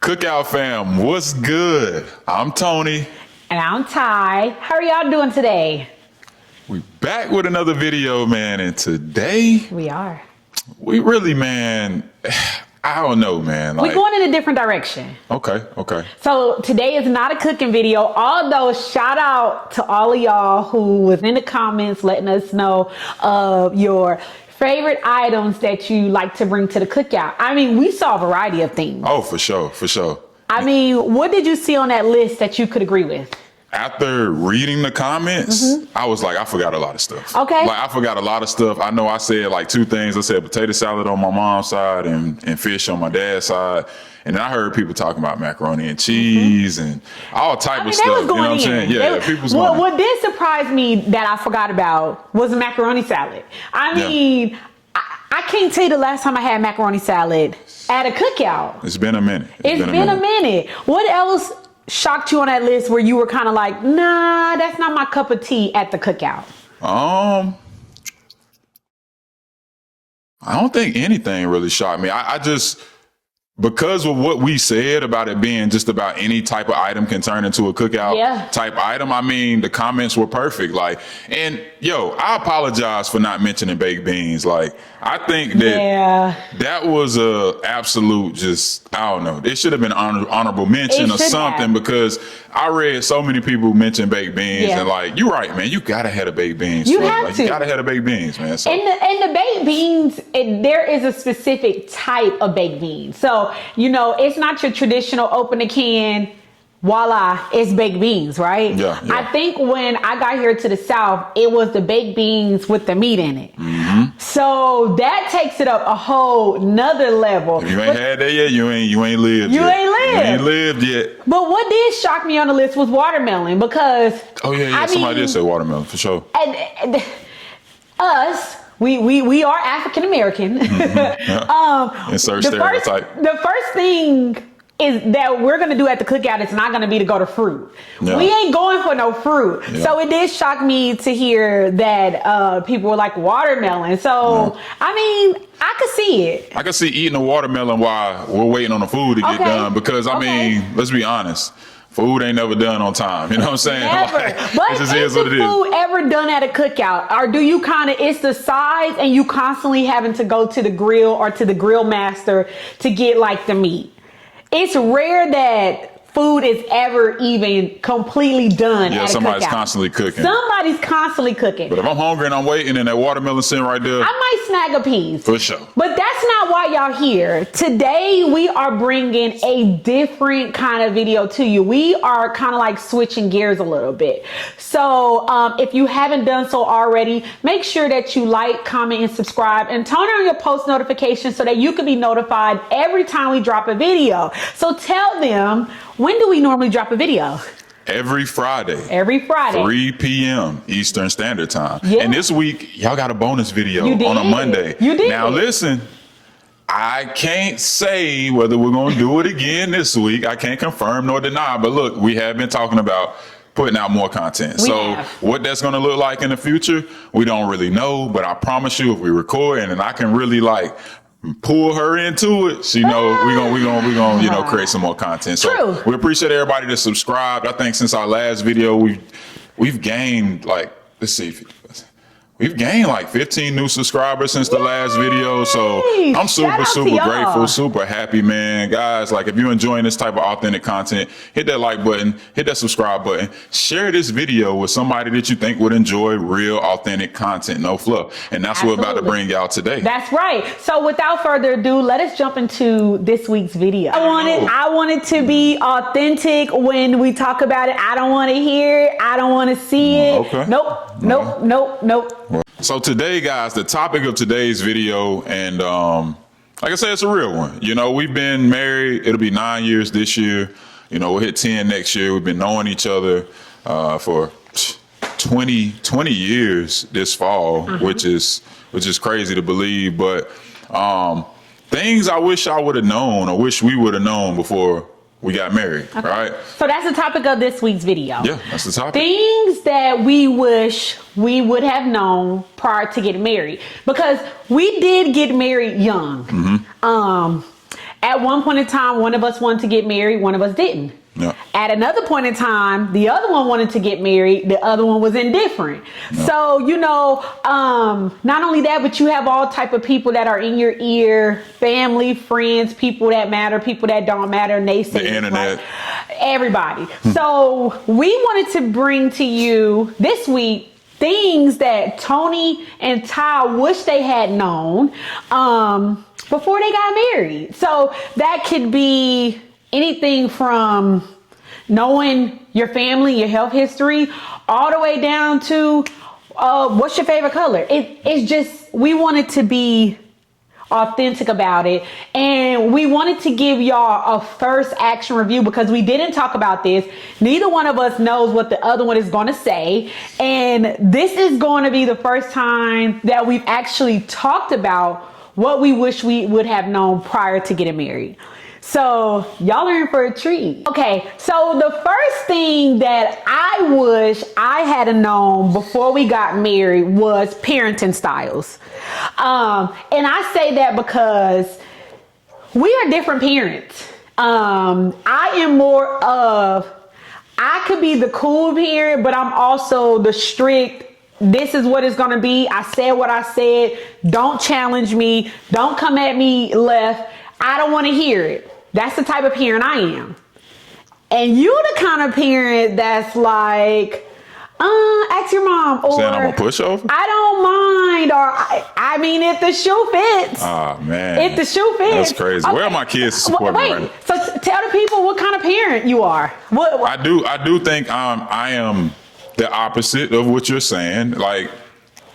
Cookout fam, what's good? I'm Tony. And I'm Ty. How are y'all doing today? We back with another video, man. And today, We are. we really, man, I don't know, man. We're going in a different direction. Okay. So today is not a cooking video, although shout out to all of y'all who was in the comments letting us know of your favorite items that you like to bring to the cookout. I mean, we saw a variety of things. Oh, for sure. I mean, what did you see on that list that you could agree with? After reading the comments, I was like, I forgot a lot of stuff. Okay. Like, I forgot a lot of stuff. I know I said like two things. I said potato salad on my mom's side and fish on my dad's side. And then I heard people talking about macaroni and cheese and all type of stuff. Was you know what I'm saying? Yeah, people was going in. What did surprise me that I forgot about was the macaroni salad. I mean, I can't tell you the last time I had macaroni salad at a cookout. It's been a minute. It's been a minute. What else shocked you on that list where you were kind of like, nah, that's not my cup of tea at the cookout? I don't think anything really shocked me. I just, because of what we said about it being just about any type of item can turn into a cookout type item. I mean, the comments were perfect. Like, and yo, I apologize for not mentioning baked beans. Like, I think that that was a absolute just, I don't know. It should have been honorable mention or something because I read so many people mention baked beans and like, you're right, man. You gotta have the baked beans. You have to. You gotta have the baked beans, man. So. And the baked beans, there is a specific type of baked beans. So, you know, it's not your traditional open a can, voila, it's baked beans, right? Yeah. I think when I got here to the South, it was the baked beans with the meat in it. So that takes it up a whole nother level. If you ain't had that yet, you ain't lived yet. You ain't lived yet. But what did shock me on the list was watermelon because somebody did say watermelon for sure. And us, we are African American. Insert stereotype. The first thing is that we're going to do at the cookout, it's not going to be to go to fruit. Yeah. We ain't going for no fruit. Yeah. So it did shock me to hear that people were like watermelon. So, I mean, I could see it. I could see eating a watermelon while we're waiting on the food to get done because, I mean, let's be honest. Food ain't never done on time. You know what I'm saying? Never. Like, but it just is what it the food ever done at a cookout? Or do you kind of, it's the size and you constantly having to go to the grill or to the grill master to get like the meat? It's rare that food is ever even completely done at a somebody's cookout. Constantly cooking. Somebody's constantly cooking. But if I'm hungry and I'm waiting and that watermelon sitting right there, I might snag a piece. For sure. But that's not why y'all here. Today, we are bringing a different kind of video to you. We are kind of like switching gears a little bit. So if you haven't done so already, make sure that you like, comment, and subscribe and turn on your post notifications so that you can be notified every time we drop a video. So tell them, when do we normally drop a video? Every Friday. 3 p.m. Eastern Standard Time. Yeah. And this week, y'all got a bonus video on a Monday. You did. Now listen, I can't say whether we're going to do it again this week. I can't confirm nor deny. But look, we have been talking about putting out more content. What that's going to look like in the future, we don't really know. But I promise you, if we record and I can really like pull her into it, she know we're gonna create some more content. So we appreciate everybody that subscribed. I think since our last video we've gained like, we've gained like 15 new subscribers since the last video. So I'm super grateful, super happy, man. Guys, like if you're enjoying this type of authentic content, hit that like button, hit that subscribe button, share this video with somebody that you think would enjoy real authentic content, no fluff. And that's what we're about to bring y'all today. That's right. So without further ado, let us jump into this week's video. I want it to be authentic when we talk about it. I don't want to hear it. I don't want to see it. Okay. Nope. So today, guys, the topic of today's video, and like I said, it's a real one. You know, we've been married. It'll be 9 years this year. You know, we'll hit 10 next year. We've been knowing each other for 20 years this fall, which is crazy to believe. But things I wish I would have known or wish we would have known before we got married, right? So that's the topic of this week's video. Yeah, that's the topic. Things that we wish we would have known prior to getting married. Because we did get married young. At one point in time, one of us wanted to get married, one of us didn't. Yeah. At another point in time, the other one wanted to get married, the other one was indifferent. Yeah. So, not only that, but you have all type of people that are in your ear, family, friends, people that matter, people that don't matter, naysayers, The internet. right? Everybody. So we wanted to bring to you this week things that Tony and Ty wish they had known before they got married. So that could be anything from knowing your family, your health history, all the way down to what's your favorite color. It's just, we wanted to be authentic about it, and we wanted to give y'all a first action review because we didn't talk about this. Neither one of us knows what the other one is going to say, and this is going to be the first time that we've actually talked about what we wish we would have known prior to getting married. So y'all are in for a treat. Okay, so the first thing that I wish I had known before we got married was parenting styles. And I say that because we are different parents. I am more of, I could be the cool parent, but I'm also the strict, this is what it's going to be. I said what I said. Don't challenge me. Don't come at me left. I don't want to hear it. That's the type of parent I am. And you the kind of parent that's like, ask your mom, or Saying I'm a pushover? I don't mind, or I mean, if the shoe fits. Ah, man. If the shoe fits. That's crazy. Where are my kids supporting me right now? So tell the people what kind of parent you are. What? I do think I am the opposite of what you're saying. Like,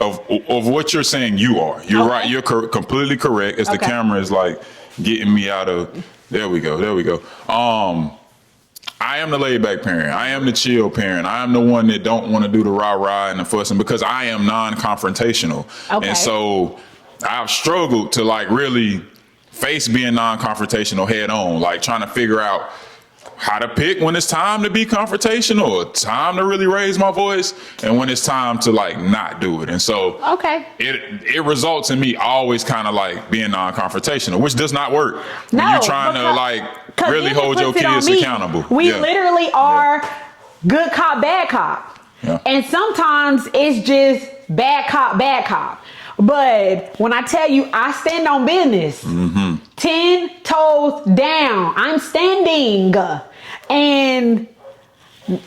of what you're saying you are. You're Okay. right. You're completely correct. As the Okay. camera is like getting me out of, there we go. I am the laid back parent. I am the chill parent. I am the one that don't want to do the rah-rah and the fussing because I am non-confrontational. Okay. And so I've struggled to like really face being non-confrontational head on, like trying to figure out how to pick when it's time to be confrontational or time to really raise my voice and when it's time to like not do it. And so Okay. it results in me always kind of like being non-confrontational, which does not work when No, you're trying to like really then it hold your puts it on kids me. accountable. We Yeah. literally are good cop, bad cop. Yeah. And sometimes it's just bad cop, bad cop. But when I tell you I stand on business, 10 toes down, I'm standing. And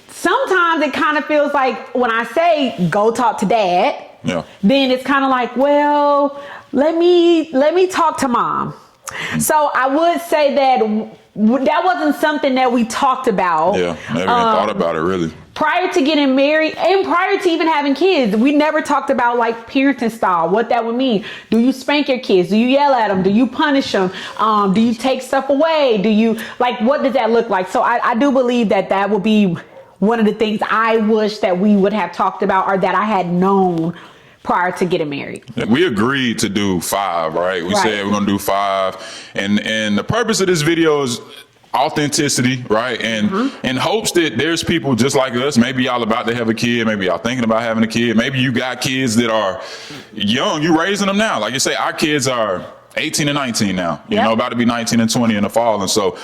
sometimes it kind of feels like when I say go talk to dad, Yeah. then it's kind of like, well, let me talk to mom. So I would say that that wasn't something that we talked about. Yeah, never even thought about it really. Prior to getting married and prior to even having kids, we never talked about like parenting style, what that would mean. Do you spank your kids? Do you yell at them? Do you punish them? Do you take stuff away? Do you, like, what does that look like? So I do believe that would be one of the things I wish that we would have talked about or that I had known prior to getting married. We agreed to do 5, right? We Right. said we're gonna do 5, and the purpose of this video is authenticity, right? And in hopes that there's people just like us, maybe y'all about to have a kid, maybe y'all thinking about having a kid, maybe you got kids that are young, you raising them now. Like you say, our kids are 18 and 19 now, you Yep. know, about to be 19 and 20 in the fall. And so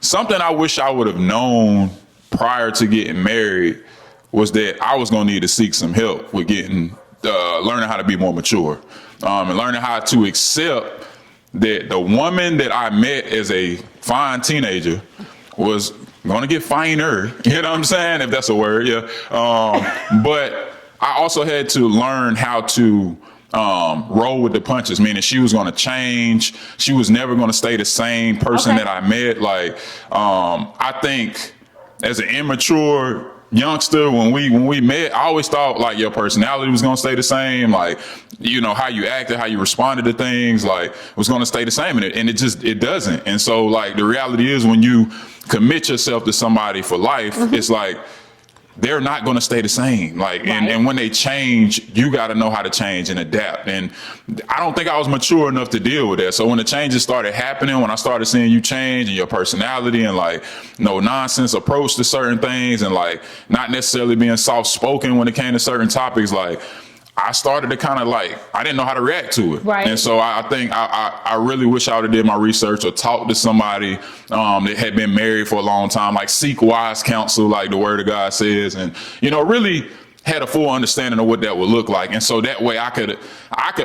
something I wish I would have known prior to getting married was that I was going to need to seek some help with learning how to be more mature, and learning how to accept that the woman that I met as a fine teenager was going to get finer. You know what I'm saying? If that's a word, yeah. But I also had to learn how to roll with the punches, meaning she was going to change. She was never going to stay the same person Okay. that I met. Like, I think as an immature youngster, when we met, I always thought like your personality was gonna stay the same, like, you know, how you acted, how you responded to things, like, was gonna stay the same, and it doesn't. And so like the reality is when you commit yourself to somebody for life, it's like they're not going to stay the same. Like, Right. and when they change, you got to know how to change and adapt. And I don't think I was mature enough to deal with that. So when the changes started happening, when I started seeing you change and your personality and like no nonsense approach to certain things and like not necessarily being soft spoken when it came to certain topics, like I started to kind of like, I didn't know how to react to it. Right. And so I think I really wish I would have did my research or talked to somebody that had been married for a long time, like seek wise counsel, like the word of God says, and, really had a full understanding of what that would look like. And so that way I could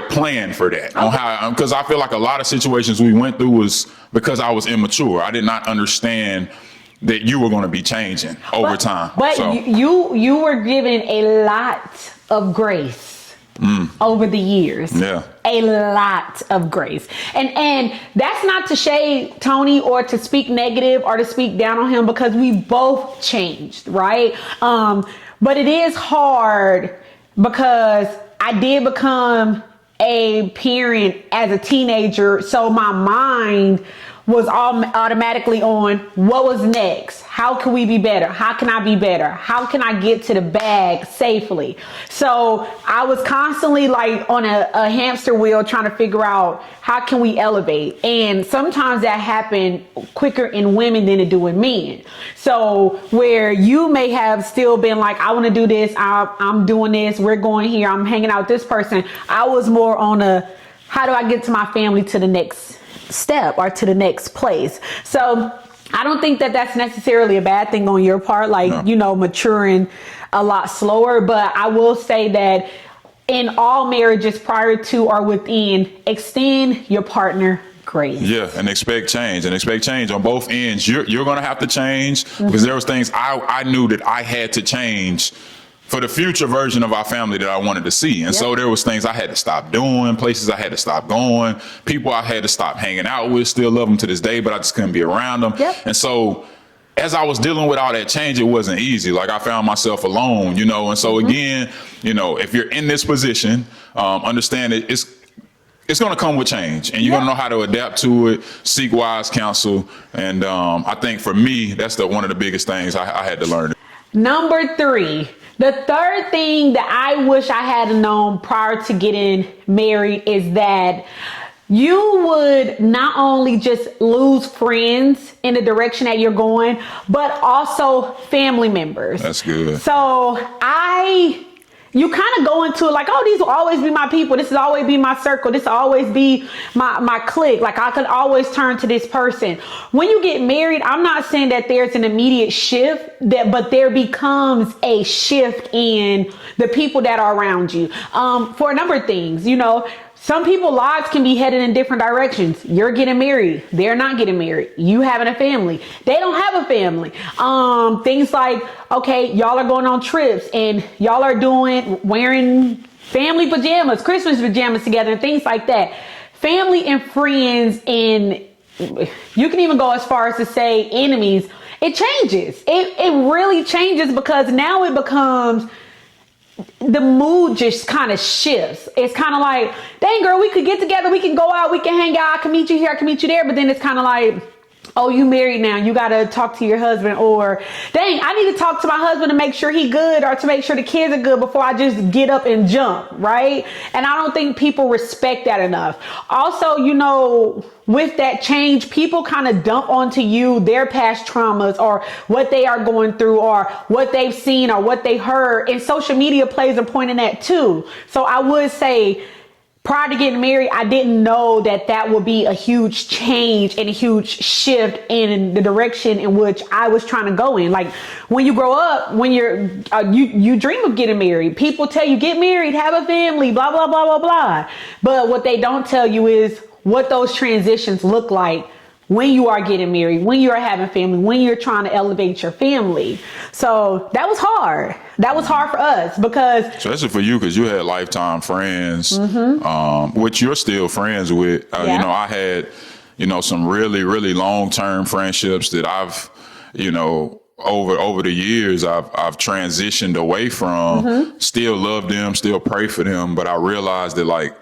plan for that on how, because I feel like a lot of situations we went through was because I was immature. I did not understand that you were going to be changing over time. But so. you were given a lot of grace. Over the years. Yeah. A lot of grace. And that's not to shade Tony or to speak negative or to speak down on him, because we both changed, right? But it is hard because I did become a parent as a teenager. So my mind was automatically on what was next. How can we be better? How can I be better? How can I get to the bag safely? So I was constantly like on a hamster wheel trying to figure out how can we elevate. And sometimes that happened quicker in women than it do in men. So where you may have still been like, I want to do this. I'm doing this. We're going here. I'm hanging out with this person. I was more on how do I get to my family to the next step or to the next place. So I don't think that that's necessarily a bad thing on your part, like, No. Maturing a lot slower. But I will say that in all marriages prior to or within, extend your partner grace. Yeah, and expect change on both ends. You're going to have to change, because there was things I knew that I had to change for the future version of our family that I wanted to see. And so there was things I had to stop doing, places I had to stop going, people I had to stop hanging out with, still love them to this day, but I just couldn't be around them. Yep. And so as I was dealing with all that change, it wasn't easy. Like I found myself alone, and so again, if you're in this position, understand it, it's going to come with change, and you're going to know how to adapt to it, seek wise counsel. And I think for me, that's one of the biggest things I had to learn. Number 3, the third thing that I wish I had known prior to getting married is that you would not only just lose friends in the direction that you're going, but also family members. That's good. So you kind of go into it like, oh, these will always be my people. This will always be my circle. This will always be my clique. Like I could always turn to this person. When you get married, I'm not saying that there's an immediate shift, but there becomes a shift in the people that are around you for a number of things. Some people's lives can be headed in different directions. You're getting married. They're not getting married. You having a family. They don't have a family. Things like, okay, y'all are going on trips and y'all are wearing family pajamas, Christmas pajamas together and things like that. Family and friends, and you can even go as far as to say enemies. It changes. It really changes, because now it becomes, the mood just kind of shifts. It's kind of like, dang girl, we could get together, we can go out, we can hang out, I can meet you here, I can meet you there. But then it's kind of like, oh, you married now, you got to talk to your husband. Or dang, I need to talk to my husband to make sure he good, or to make sure the kids are good before I just get up and jump, right? And I don't think people respect that enough. Also, with that change, people kind of dump onto you their past traumas or what they are going through or what they've seen or what they heard. And social media plays a point in that too. So I would say, prior to getting married, I didn't know that would be a huge change and a huge shift in the direction in which I was trying to go in. Like when you grow up, when you dream of getting married, people tell you, get married, have a family, blah, blah, blah, blah, blah. But what they don't tell you is what those transitions look like when you are getting married, when you are having family, when you're trying to elevate your family. So that was hard. That was hard for us, because especially for you, because you had lifetime friends, which you're still friends with. I had, some really, really long-term friendships that I've, over the years, I've transitioned away from. Still love them, still pray for them, but I realized that like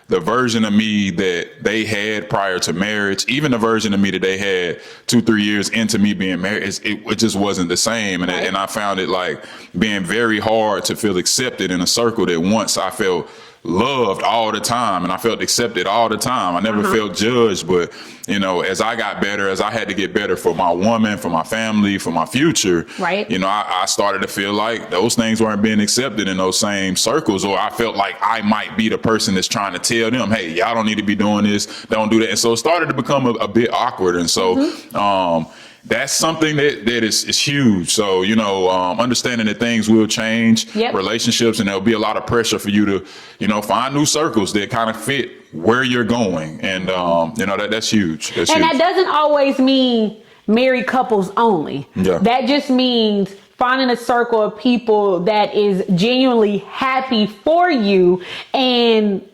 the version of me that they had prior to marriage, even the version of me that they had 2-3 years into me being married, it just wasn't the same. And I found it like being very hard to feel accepted in a circle that once I felt loved all the time and I felt accepted all the time. I never felt judged, but you know, as I got better, as I had to get better for my woman, for my family, for my future, right? You know, I started to feel like those things weren't being accepted in those same circles, or I felt like I might be the person that's trying to tell them, hey, y'all don't need to be doing this, don't do that. And so it started to become a bit awkward. And so, that's something that is huge. So, you know, understanding that things will change, relationships, and there'll be a lot of pressure for you to, you know, find new circles that kind of fit where you're going. And, you know, that's huge. That's huge. That doesn't always mean married couples only. Yeah. That just means finding a circle of people that is genuinely happy for you and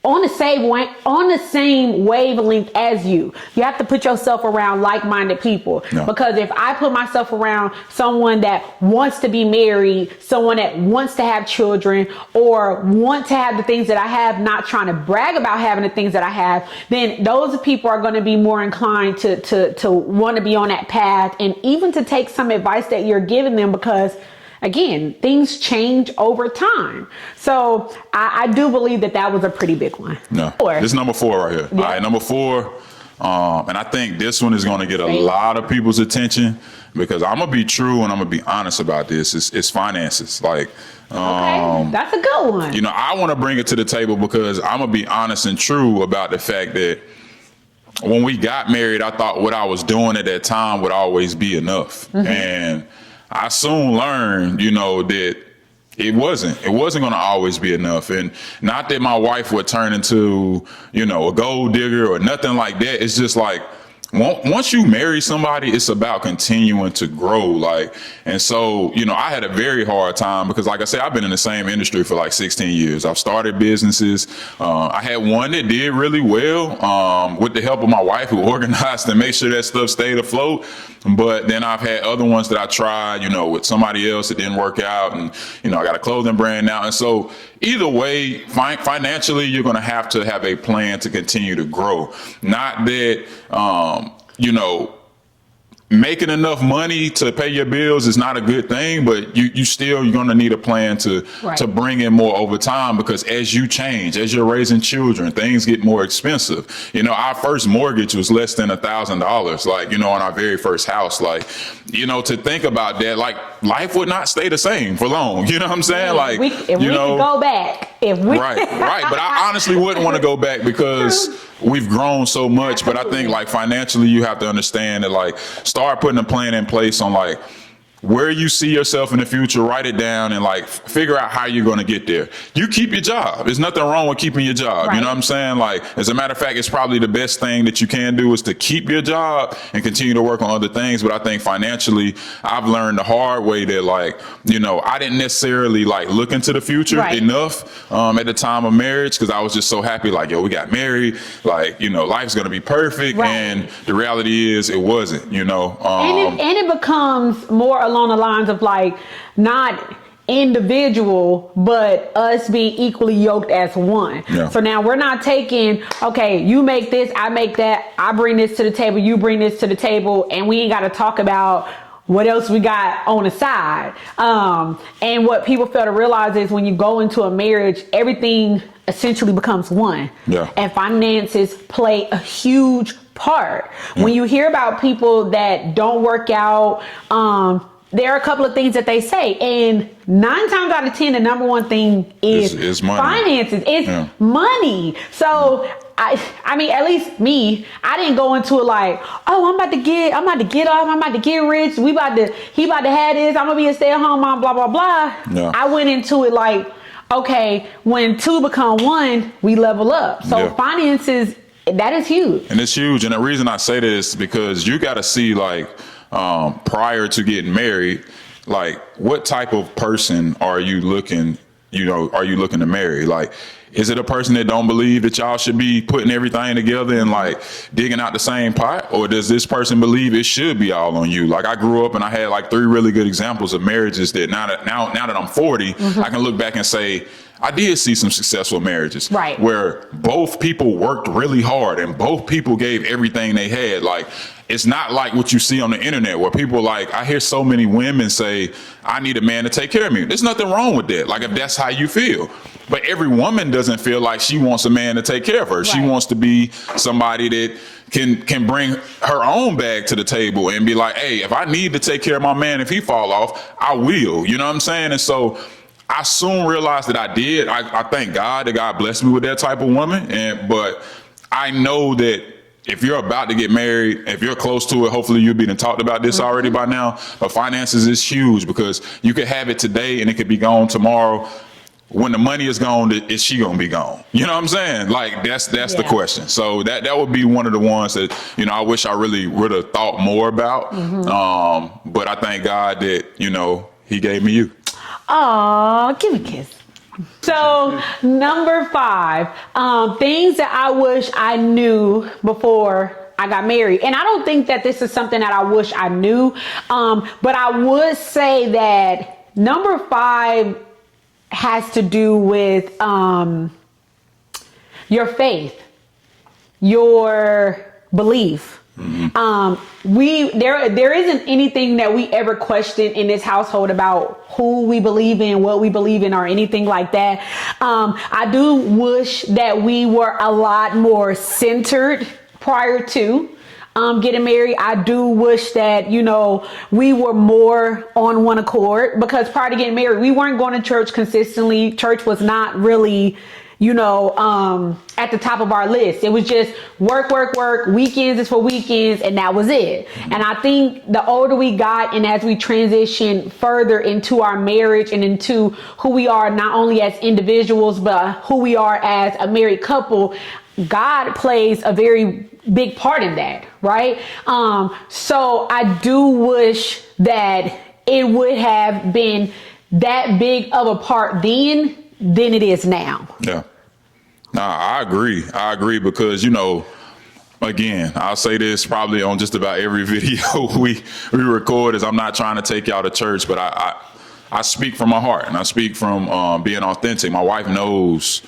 on the same wavelength as you. You have to put yourself around like-minded people. No. Because if I put myself around someone that wants to be married, someone that wants to have children, or want to have the things that I have, not trying to brag about having the things that I have, then those people are going to be more inclined to want to be on that path, and even to take some advice that you're giving them, because again, things change over time. So I do believe that was a pretty big one. No, this is number 4 right here. Yeah. All right, number 4. And I think this one is going to get a lot of people's attention, because I'm going to be true and I'm going to be honest about this. It's finances. Like, okay, that's a good one. You know, I want to bring it to the table because I'm going to be honest and true about the fact that when we got married, I thought what I was doing at that time would always be enough. And I soon learned, you know, that it wasn't going to always be enough. And not that my wife would turn into, you know, a gold digger or nothing like that. It's just like, once you marry somebody, it's about continuing to grow. Like, and so, you know, I had a very hard time because, like I said, I've been in the same industry for like 16 years. I've started businesses. I had one that did really well, with the help of my wife, who organized and made sure that stuff stayed afloat. But then I've had other ones that I tried, you know, with somebody else that didn't work out. And, you know, I got a clothing brand now. And so either way, financially, you're going to have a plan to continue to grow. Not that, you know, making enough money to pay your bills is not a good thing, but you're going to need a plan to bring in more over time, because as you change, as you're raising children, things get more expensive. You know, our first mortgage was less than $1,000, like, you know, on our very first house. Like, you know, to think about that, like, life would not stay the same for long. You know what I'm saying? Like, if we could go back, right. But I honestly wouldn't want to go back, because we've grown so much. But I think, like, financially, you have to understand that, like, start putting a plan in place on, like, where you see yourself in the future. Write it down and, like, figure out how you're going to get there. You keep your job. There's nothing wrong with keeping your job. Right. You know what I'm saying? Like, as a matter of fact, it's probably the best thing that you can do is to keep your job and continue to work on other things. But I think financially, I've learned the hard way that, like, you know, I didn't necessarily, like, look into the future enough at the time of marriage, because I was just so happy, like, yo, we got married, like, you know, life's going to be perfect. And the reality is it wasn't, you know. And it becomes more along the lines of, like, not individual, but us being equally yoked as one. So now we're not taking, okay, you make this, I make that, I bring this to the table, you bring this to the table, and we ain't got to talk about what else we got on the side. And what people fail to realize is when you go into a marriage, everything essentially becomes one. And finances play a huge part. When you hear about people that don't work out, there are a couple of things that they say, and 9 times out of 10, the number one thing is money. Finances. It's money. So I mean, at least me, I didn't go into it like, oh, I'm about to get off, I'm about to get rich, he about to have this, I'm gonna be a stay-at-home mom, blah blah blah. I went into it like, okay, when 2 become 1, we level up. So finances, that is huge. And it's huge. And the reason I say this is because you got to see, like, prior to getting married, like, what type of person are you looking to marry? Like, is it a person that don't believe that y'all should be putting everything together and, like, digging out the same pot? Or does this person believe it should be all on you? Like, I grew up and I had, like, 3 really good examples of marriages that now that I'm 40, I can look back and say, I did see some successful marriages where both people worked really hard and both people gave everything they had. Like, it's not like what you see on the internet where people, like, I hear so many women say, I need a man to take care of me. There's nothing wrong with that. Like, if that's how you feel. But every woman doesn't feel like she wants a man to take care of her. She Right. wants to be somebody that can bring her own bag to the table and be like, hey, if I need to take care of my man, if he fall off, I will. You know what I'm saying? And so I soon realized that I did. I thank God that God blessed me with that type of woman. But I know that if you're about to get married, if you're close to it, hopefully you've been talked about this already by now. But finances is huge because you could have it today and it could be gone tomorrow. When the money is gone, is she gonna be gone? You know what I'm saying? Like that's the question. So that would be one of the ones that, you know, I wish I really would have thought more about. But I thank God that, you know, he gave me you. Aw, give me a kiss. So number 5, things that I wish I knew before I got married. And I don't think that this is something that I wish I knew. But I would say that number 5 has to do with your faith, your belief. There isn't anything that we ever question in this household about who we believe in, what we believe in, or anything like that. I do wish that we were a lot more centered prior to getting married. I do wish that, you know, we were more on one accord, because prior to getting married, we weren't going to church consistently. Church was not really, you know, at the top of our list. It was just work. Weekends is for weekends. And that was it. And I think the older we got and as we transitioned further into our marriage and into who we are, not only as individuals, but who we are as a married couple, God plays a very big part in that, right? So I do wish that it would have been that big of a part then than it is now. Yeah. Nah, I agree because, you know, again, I'll say this probably on just about every video we record is I'm not trying to take y'all to church, but I speak from my heart and I speak from being authentic. My wife knows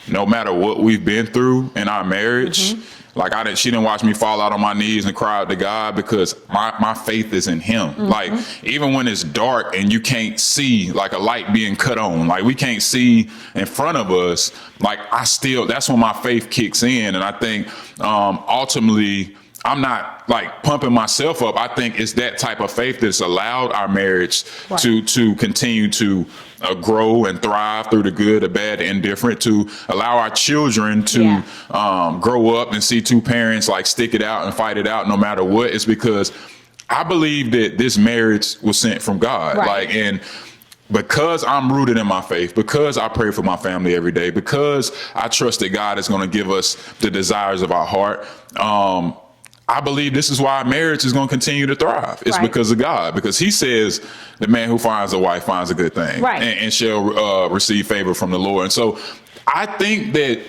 no matter what we've been through in our marriage, like she didn't watch me fall out on my knees and cry out to God, because my faith is in him. Like even when it's dark and you can't see like a light being cut on, like we can't see in front of us, like that's when my faith kicks in. And I think ultimately I'm not like pumping myself up. I think it's that type of faith that's allowed our marriage to continue to grow and thrive through the good, the bad, the indifferent, to allow our children to grow up and see two parents like stick it out and fight it out no matter what. It's because I believe that this marriage was sent from God. Like, and because I'm rooted in my faith, because I pray for my family every day, because I trust that God is going to give us the desires of our heart, I believe this is why our marriage is going to continue to thrive. It's because of God, because he says the man who finds a wife finds a good thing and shall receive favor from the Lord. And so I think that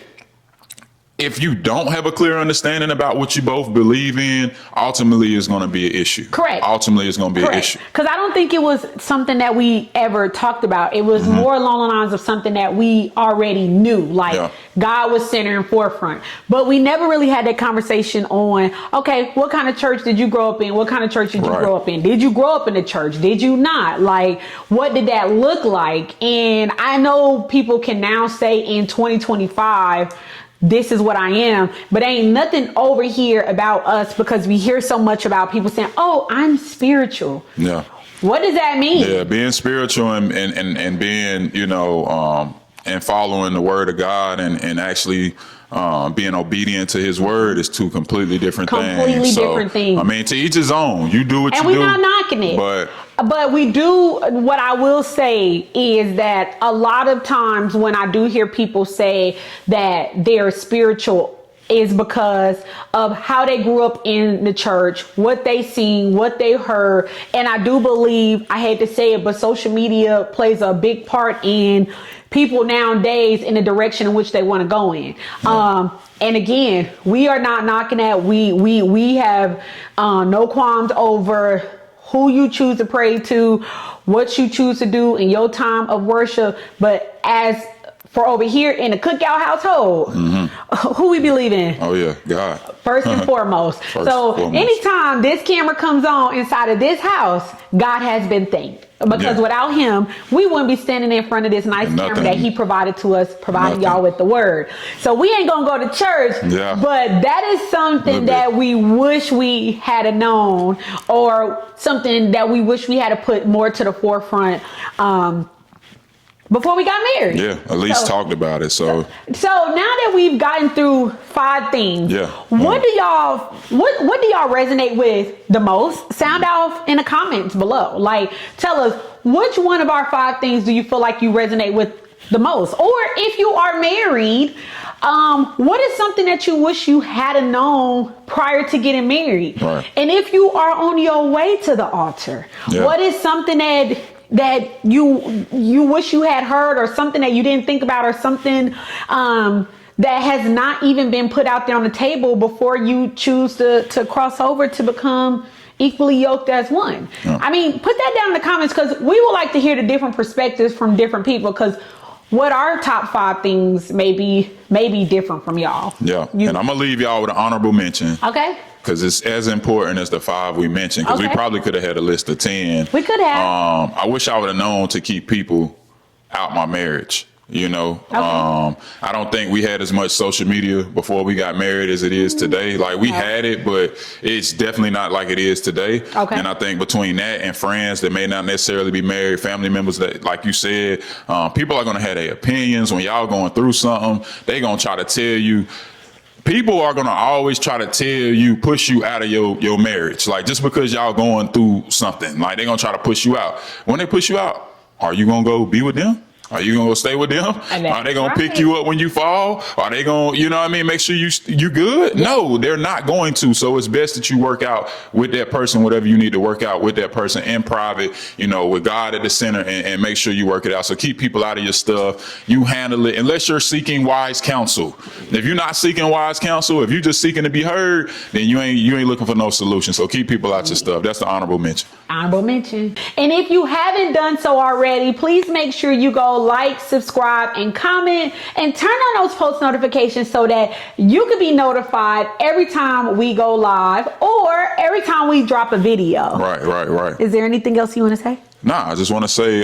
if you don't have a clear understanding about what you both believe in, ultimately it's going to be an issue. Correct. Ultimately it's going to be an issue. Because I don't think it was something that we ever talked about. It was more along the lines of something that we already knew, like God was center and forefront. But we never really had that conversation on, okay, what kind of church did you grow up in? What kind of church did you grow up in? Did you grow up in a church? Did you not? Like, what did that look like? And I know people can now say in 2025, this is what I am, but ain't nothing over here about us, because we hear so much about people saying, oh, I'm spiritual. Yeah. What does that mean? Yeah, being spiritual and being, you know, and following the word of God and actually being obedient to his word is two completely different things. Completely different things. I mean, to each his own. You do what you do. And we're not knocking it. But we do, what I will say is that a lot of times when I do hear people say that they're spiritual is because of how they grew up in the church, what they seen, what they heard. And I do believe, I hate to say it, but social media plays a big part in people nowadays in the direction in which they want to go in. And again, we are not knocking that. We have no qualms over who you choose to pray to, what you choose to do in your time of worship. But as for over here in the cookout household, who we believe in? Oh yeah, God. First and foremost. So foremost. anytime this camera comes on inside of this house, God has been thanked. Because without him, we wouldn't be standing in front of this nice camera that he provided to us, providing y'all with the word. So we ain't gonna go to church, but that is something that we wish we had known, or something that we wish we had to put more to the forefront before we got married. Yeah, at least talked about it. So now that we've gotten through 5 things, what do y'all resonate with the most? Sound off in the comments below. Like, tell us, which one of our 5 things do you feel like you resonate with the most? Or if you are married, what is something that you wish you had known prior to getting married? Right. And if you are on your way to the altar, what is something that you wish you had heard, or something that you didn't think about, or something that has not even been put out there on the table before you choose to cross over to become equally yoked as one? I mean, put that down in the comments, because we would like to hear the different perspectives from different people, because what our top 5 things may be different from y'all. Yeah. And I'm gonna leave y'all with an honorable mention. Okay. Because it's as important as the 5 we mentioned. Because we probably could have had a list of 10. We could have. I wish I would have known to keep people out my marriage. You know, I don't think we had as much social media before we got married as it is today. Like, we had it, but it's definitely not like it is today. And I think between that and friends that may not necessarily be married, family members that, like you said, people are going to have their opinions when y'all going through something. They going to try to tell you. People are going to always try to tell you, push you out of your marriage. Like, just because y'all going through something, like, they're going to try to push you out. When they push you out, are you going to go be with them? Are you going to stay with them? Are they going to pick you up when you fall? Are they going to, you know what I mean, make sure you good? No, they're not going to. So it's best that you work out with that person, whatever you need to work out with that person in private, you know, with God at the center, and make sure you work it out. So keep people out of your stuff. You handle it, unless you're seeking wise counsel. If you're not seeking wise counsel, if you're just seeking to be heard, then you ain't looking for no solution. So keep people out your stuff. That's the honorable mention. Honorable mention. And if you haven't done so already, please make sure you go like, subscribe, and comment, and turn on those post notifications so that you can be notified every time we go live, or every time we drop a video. Right. Is there anything else you want to say? Nah, I just want to say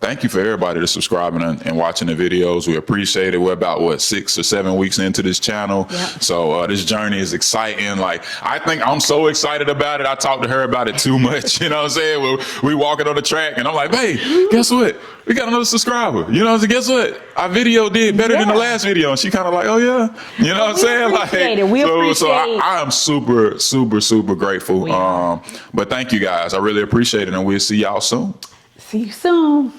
thank you for everybody that's subscribing and watching the videos. We appreciate it. We're about 6 or 7 weeks into this channel. So this journey is exciting. Like, I think I'm so excited about it. I talked to her about it too much. You know what I'm saying? We walking on the track, and I'm like, hey, guess what? We got another subscriber. You know what I'm saying? Guess what? Our video did better than the last video. And she kind of like, oh yeah. You know what I'm saying? Like, so I am super, super, super grateful. But thank you guys. I really appreciate it. And we'll see y'all soon. See you soon.